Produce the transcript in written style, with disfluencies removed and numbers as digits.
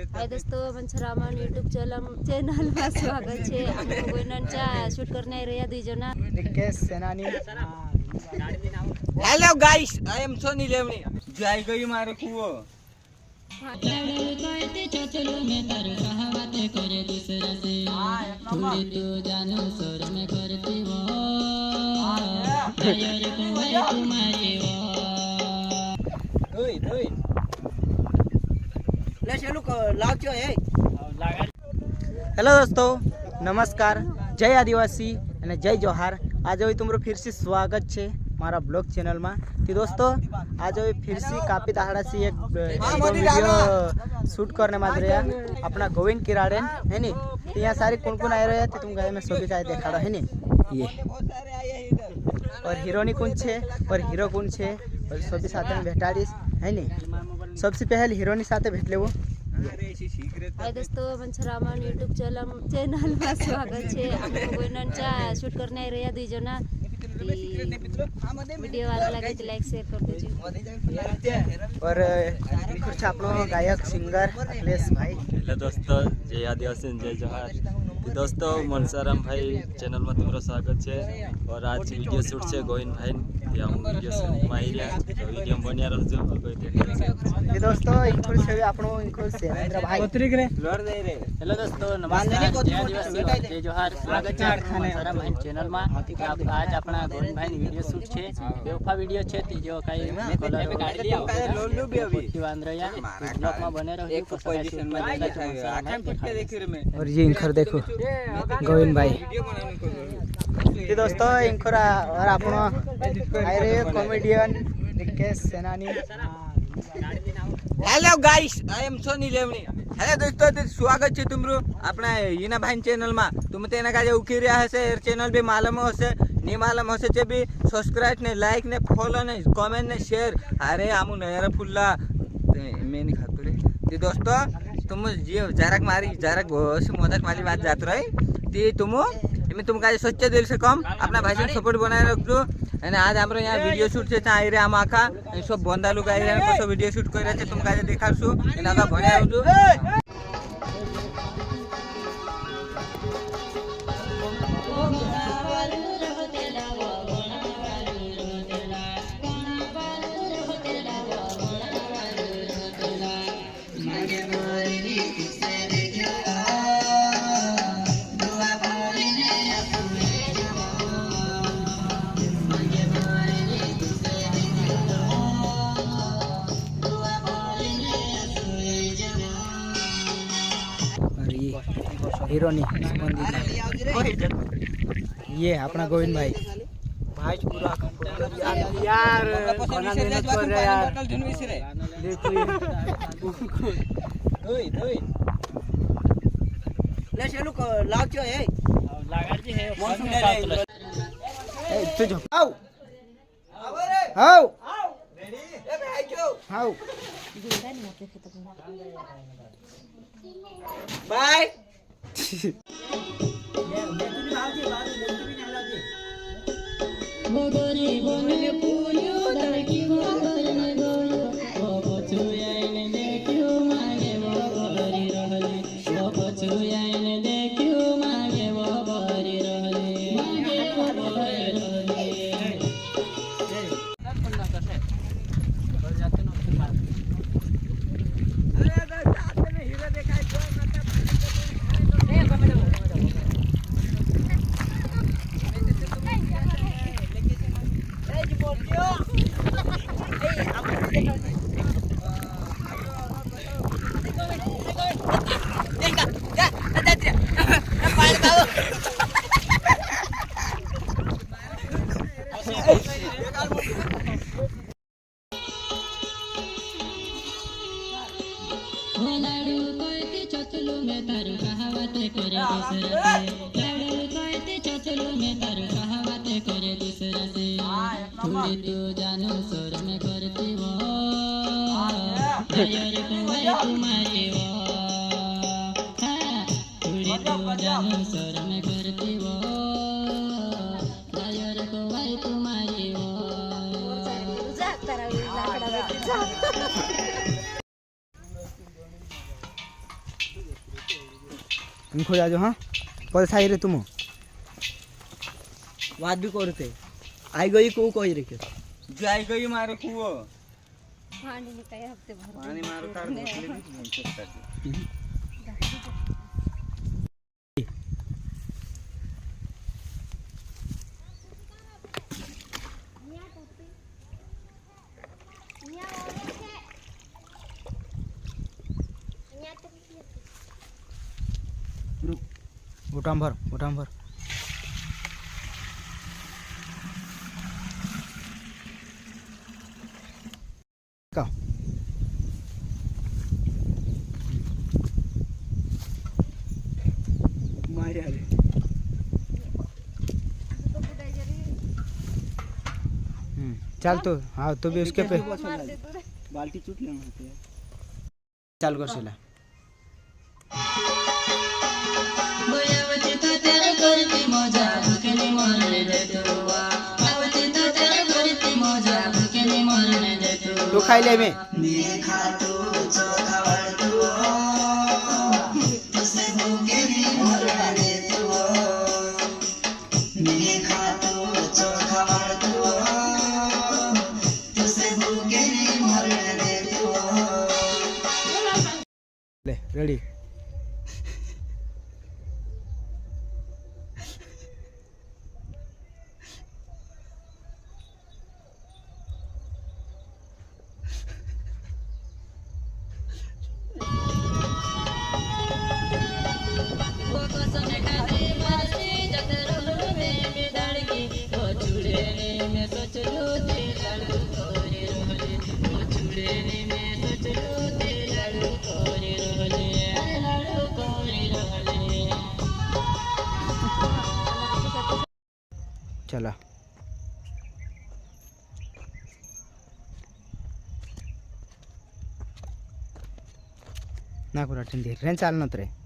हाय दोस्तों, मंचरामन YouTube channel में स्वागत है। आम्ही गोयनांचा शूट करने રહ્યા दुई जना Nikesh Senani. Hello guys, I am Soni Levani. जाई गई मारे कुओ हेलो दोस्तों, नमस्कार, जय आदिवासी અને જય જોહાર। आज હવે તમારું फिर से स्वागत है मारा ब्लॉग चैनल में। तो दोस्तों आज હવે फिर से काफी दहाड़ा से एक वीडियो शूट करने में रहा अपना गोविंद किराड़े है नी। तो यहाँ सारे कौन कौन आए रहे थे तुम गए में सभी चाहे देखा रहे है नी। ये और हीरोनी कौन छे और हीरो कौन छे और सभी साथ में भेटाड़ीस है नी। सबसे पहले हीरोनी साथ भेट लेवो। हाय दोस्तों, मंचरामन यूट्यूब चॅनल में स्वागत है। आम्ही गोयनांचा शूट करने રહ્યા दुई जना। वीडियो वाला लगे तो लाइक शेयर कर दीजिए। और कुछ अपनो गायक सिंगर अखिलेश भाई। हेलो दोस्तों, जय आदिवासी जय जोहार। तो दोस्तों मनसाराम भाई चैनल में तुम्हारा स्वागत है। और आज वीडियो शूट है गोविंद भाई या वीडियो शूट माहिरिया तो वीडियो बनिया रहजो और कोई देखा। ये दोस्तों इनको से अपनो इनको सेवेंद्र भाई उतरिक रे लड़ दे रे। हेलो दोस्तों, नमस्कार, जय आदिवासी जय जोहार। स्वागत है मनसाराम भाई चैनल में। आज अपना गोविंद भाई वीडियो शूट है, बेवफा वीडियो है। तीजो कई कलर गाड़ी लिया लोलू भी अभी बांद्रया ब्लॉग में बने रहो। पोजीशन में आंखें फटके देख रे में। और ये इंखर देखो गोविंद भाई। ये दोस्तों इंखर और अपनो आए रे comedian Nikesh Senani. Hello guys, I am Soni Levani. Hello दोस्तों, स्वागत है तुमरो अपना हीना भाई चैनल में। तुम तेना का जो उकी रहा है चैनल भी मालूम हसे नहीं मालूम हसे चे भी सब्सक्राइब ने लाइक ने फॉलो ने कमेंट ने शेयर। अरे आमु नयरा फुल्ला मैं नहीं खातो रे। ते दोस्तों तुम जे जरक मारी जरक बहुत मजाक वाली बात जात रही ते तुम का सच्चे दिल से कम अपना भाई से सपोर्ट बनाए रखो। અને આજ આપણે यहाँ वीडियो शूट છે ત્યાં આવી રહ્યા આમ આખા सब बंदा लोग આવી રહ્યા कसो वीडियो शूट કરી રહ્યા છે तुम काजे देखाડશું એને આખા ભણ્યા આવજો। हीरोनी ये अपना गोविंद भाई भाई पूरा यार खाना मेहनत कर रहे यार। देखो ले चलो लाग जो है लागार जी है मौसम ए तू जो आओ आओ रेडी ए भाई जो आओ बाय। बगरे बने पुलियो दरकी बगरने गयो बचुयाने देखियो मागे बगरी रहले बचुयाने देखियो मागे बगरी रहले मागे बगरी रहले। लाडू कहते चचलो में तारू कहावते करे दूसरा से लाडू कहते चचलो में तारू कहावते करे दूसरा से थोड़ी तो जानो स्वर में करती वो यार तुम्हारी तुम्हारी वो थोड़ी तो जानो स्वर में करती वो यार तुम्हारी तुम्हारी वो। इनको जाजो हाँ पर साई रे तुम बात भी करते आई गई को कही रे जाई गई मारो कुओ पाणी ने काय हप्ते भर पाणी मारो तार भोसले भी म्हणतो उठाम भर का मारे आले चल तो हाँ तो भी उसके पे बाल्टी चुट लेना चाल कर सिला बोयावती तो तेरे करती मजा भूखने मरने दे तू आवती तो तेरे करती मजा भूखने मरने दे तू तो खाई ले में मेरे खातू चोखा वालतू तुझसे भूखने मरने दे तू मेरे खातू चोखा वालतू तुझसे भूखने मरने दे तू ले रेडी चला ना कुरा ठंडी रेन चाल नत रे